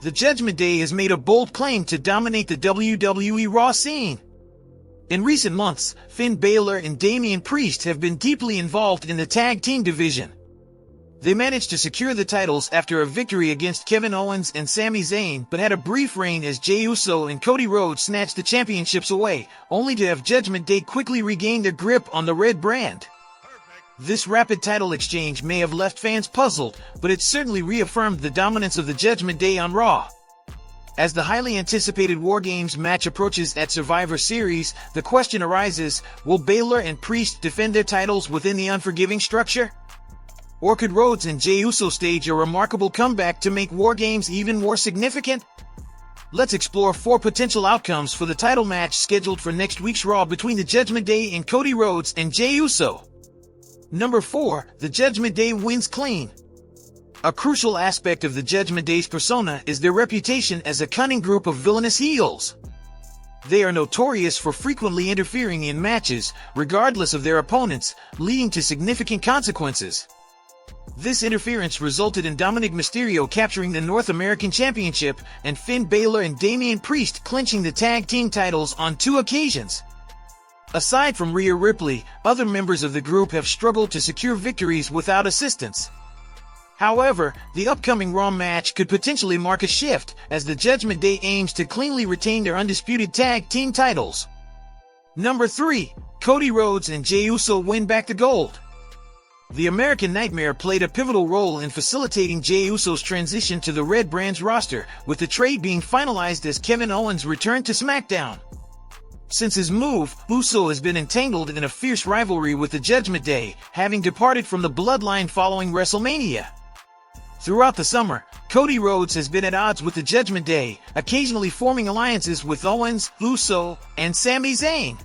The Judgment Day has made a bold claim to dominate the WWE RAW scene. In recent months, Finn Balor and Damian Priest have been deeply involved in the tag team division. They managed to secure the titles after a victory against Kevin Owens and Sami Zayn, but had a brief reign as Jey Uso and Cody Rhodes snatched the championships away, only to have Judgment Day quickly regain their grip on the red brand. This rapid title exchange may have left fans puzzled, but it certainly reaffirmed the dominance of the Judgment Day on Raw. As the highly anticipated WarGames match approaches at Survivor Series, the question arises, will Balor and Priest defend their titles within the unforgiving structure? Or could Rhodes and Jey Uso stage a remarkable comeback to make WarGames even more significant? Let's explore 4 potential outcomes for the title match scheduled for next week's Raw between the Judgment Day and Cody Rhodes and Jey Uso. Number 4. The Judgment Day wins clean. A crucial aspect of the Judgment Day's persona is their reputation as a cunning group of villainous heels. They are notorious for frequently interfering in matches, regardless of their opponents, leading to significant consequences. This interference resulted in Dominic Mysterio capturing the North American Championship and Finn Balor and Damian Priest clinching the tag team titles on 2 occasions. Aside from Rhea Ripley, other members of the group have struggled to secure victories without assistance. However, the upcoming Raw match could potentially mark a shift, as the Judgment Day aims to cleanly retain their Undisputed Tag Team Titles. Number 3. Cody Rhodes and Jey Uso win back the gold. The American Nightmare played a pivotal role in facilitating Jey Uso's transition to the Red Brand's roster, with the trade being finalized as Kevin Owens returned to SmackDown. Since his move, Uso has been entangled in a fierce rivalry with the Judgment Day, having departed from the bloodline following WrestleMania. Throughout the summer, Cody Rhodes has been at odds with the Judgment Day, occasionally forming alliances with Owens, Uso, and Sami Zayn.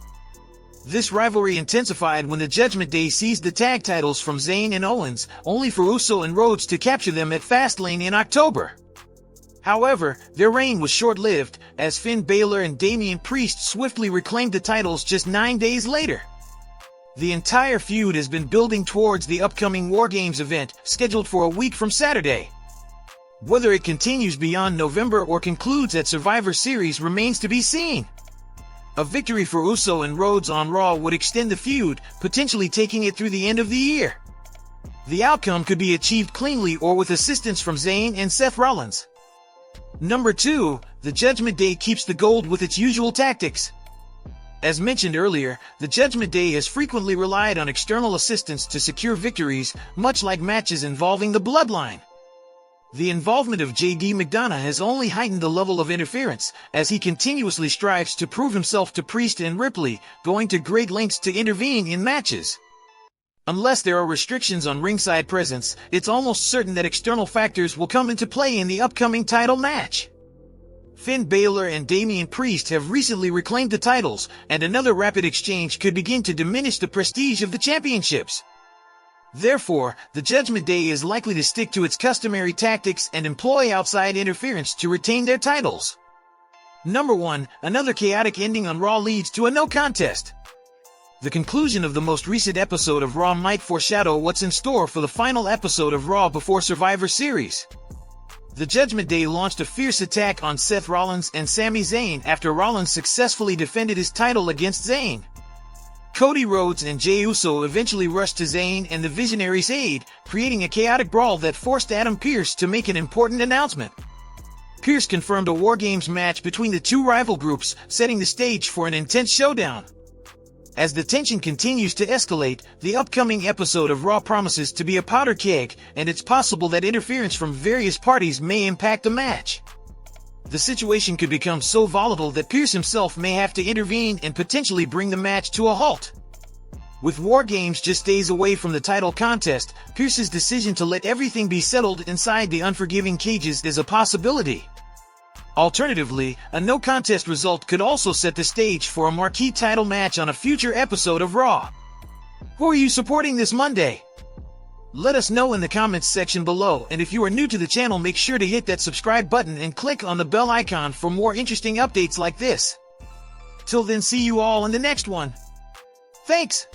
This rivalry intensified when the Judgment Day seized the tag titles from Zayn and Owens, only for Uso and Rhodes to capture them at Fastlane in October. However, their reign was short-lived, as Finn Balor and Damian Priest swiftly reclaimed the titles just 9 days later. The entire feud has been building towards the upcoming WarGames event, scheduled for a week from Saturday. Whether it continues beyond November or concludes at Survivor Series remains to be seen. A victory for Uso and Rhodes on Raw would extend the feud, potentially taking it through the end of the year. The outcome could be achieved cleanly or with assistance from Zayn and Seth Rollins. Number 2. The Judgment Day keeps the gold with its usual tactics. As mentioned earlier, the Judgment Day has frequently relied on external assistance to secure victories, much like matches involving the Bloodline. The involvement of J.D. McDonough has only heightened the level of interference, as he continuously strives to prove himself to Priest and Ripley, going to great lengths to intervene in matches. Unless there are restrictions on ringside presence, it's almost certain that external factors will come into play in the upcoming title match. Finn Balor and Damian Priest have recently reclaimed the titles, and another rapid exchange could begin to diminish the prestige of the championships. Therefore, the Judgment Day is likely to stick to its customary tactics and employ outside interference to retain their titles. Number 1. Another chaotic ending on Raw leads to a no contest. The conclusion of the most recent episode of Raw might foreshadow what's in store for the final episode of Raw before Survivor Series. The Judgment Day launched a fierce attack on Seth Rollins and Sami Zayn after Rollins successfully defended his title against Zayn. Cody Rhodes and Jey Uso eventually rushed to Zayn and the Visionary's aid, creating a chaotic brawl that forced Adam Pearce to make an important announcement. Pearce confirmed a WarGames match between the 2 rival groups, setting the stage for an intense showdown. As the tension continues to escalate, the upcoming episode of Raw promises to be a powder keg, and it's possible that interference from various parties may impact the match. The situation could become so volatile that Pearce himself may have to intervene and potentially bring the match to a halt. With WarGames just days away from the title contest, Pearce's decision to let everything be settled inside the unforgiving cages is a possibility. Alternatively, a no-contest result could also set the stage for a marquee title match on a future episode of Raw. Who are you supporting this Monday? Let us know in the comments section below, and if you are new to the channel, make sure to hit that subscribe button and click on the bell icon for more interesting updates like this. Till then, see you all in the next one. Thanks!